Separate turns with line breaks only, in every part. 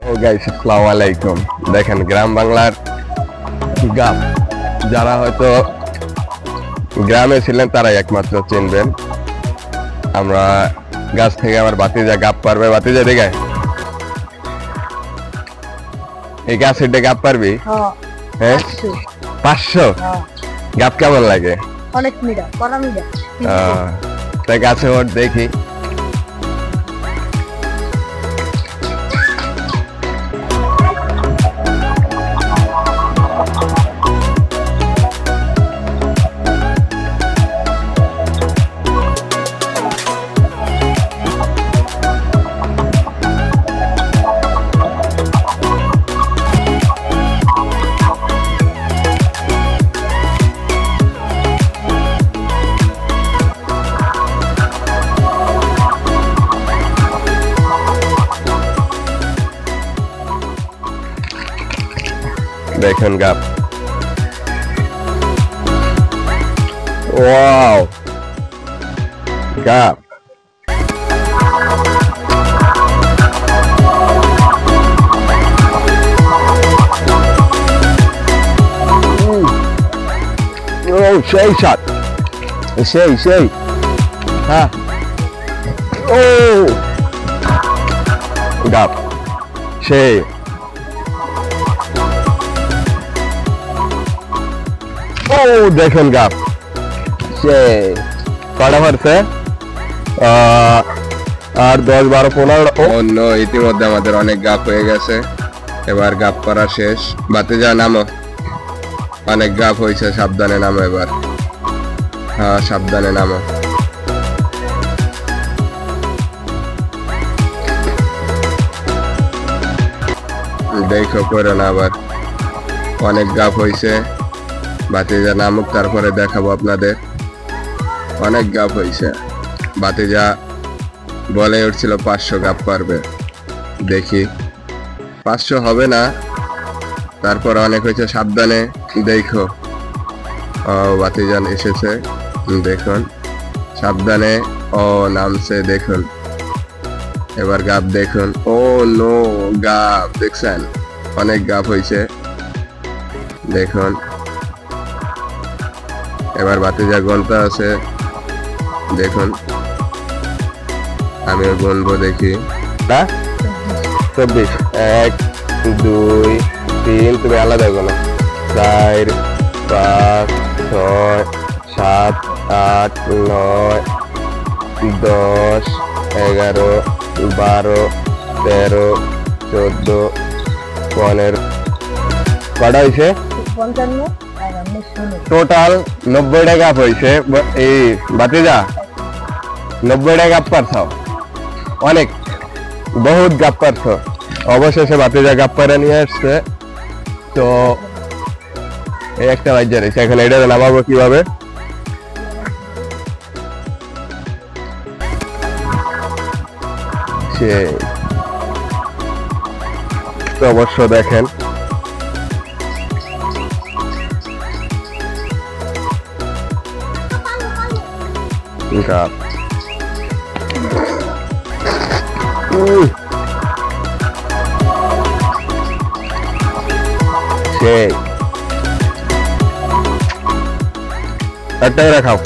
ও guys আসসালামু আলাইকুম। দেখেন গ্রাম বাংলার গাব, যারা হয়তো গ্রামে ছিলেন তারাই একমাত্র চিনবেন। আমরা গাছ থেকে আমার বাতিজা গাব পারবে, বাতিজা দেখে এই গাছের গাব পারবি? হ্যাঁ 500 গাব কেমন লাগে?
অনেক মিঠা, কড়া মিঠা।
তাই গাছে ওর দেখি। দেখুন গাব, ওয়াও গাব। সেই সাত, সেই হ্যাঁ। ও গাব সেই দেখুন গাব সে কটা পারছে? আর 10, 12, 15 অন্য। ইতিমধ্যে আমাদের অনেক গাব হয়ে গেছে, এবার গাব করা শেষ। বাতিজা নামো, অনেক গাব হয়েছে, সাবধানে নামো এবার। হ্যাঁ সাবধানে নামো। দেখো করো না আবার, অনেক গাব হয়েছে। বাতিজা নামুক, তারপরে দেখাবো আপনাদের। অনেক গাব হয়েছে। বাতিজা বলে উঠছিল 500 গাব পারবে, দেখি 500 হবে না, তারপর অনেক হয়েছে। সাবধানে দেখো। ও বাতিজান এসেছে, দেখুন সাবধানে। ও নামছে দেখুন, এবার গাব দেখুন। ও নো গাব দেখছেন, অনেক গাব হয়েছে দেখুন। এবার বাতিজা গণতা আছে দেখুন, আমিও গুনবো দেখি। 24, 1, 2, 3, তুমি আলাদা গোনো। 4, 5, 6, 7, 8, 9, 10, 11, 12, 13, 14, 15 কটা হয়েছে?
55।
টোটাল 90 গাব হয়েছে। এই বাতিজা 90 গাব পারছো, অনেক বহুত গাব পারছো। অবশেষে বাতিজা গাব পারে নিয়ে আসছে। তো এই একটা বাজার রয়েছে, এখন এটা নামাবো কিভাবে? সে তো অবশ্য দেখেন গাব। সেই একটাই রাখাও।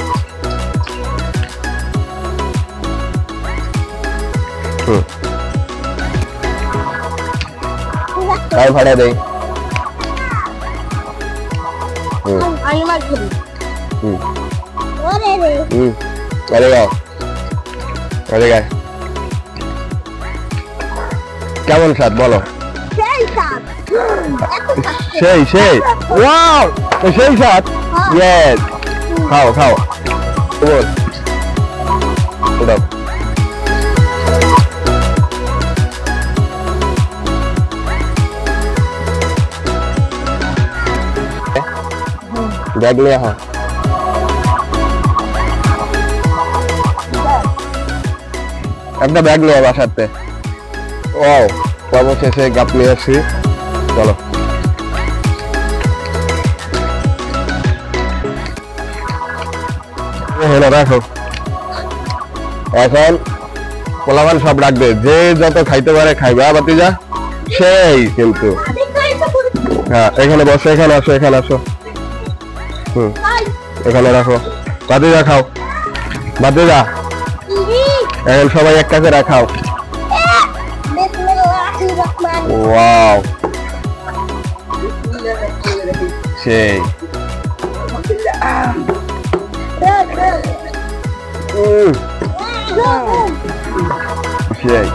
তাই ভাড়া দেই। কেমন স্বাদ বলো? সেই ওয়াও, সেই স্বাদ। ইয়েস, খাও বল। ব্যাগ নিয়ে হ্যাঁ, একটা ব্যাগ নিয়ে বাসাতে। ও অবশেষে গাপ নিয়ে আসছি, চলো। রাখো। এখন পোলাপান সব রাখবে, যে যত খাইতে পারে খাইবা। বাতিজা সেই কিন্তু হ্যাঁ এখানে বসো, এখানে আসো, এখানে আসো। এখানে রাখো। ভাতিজা খাও, ভাতিজা এখন সবাই একটা করে খাও। ওয়াও সেই সেই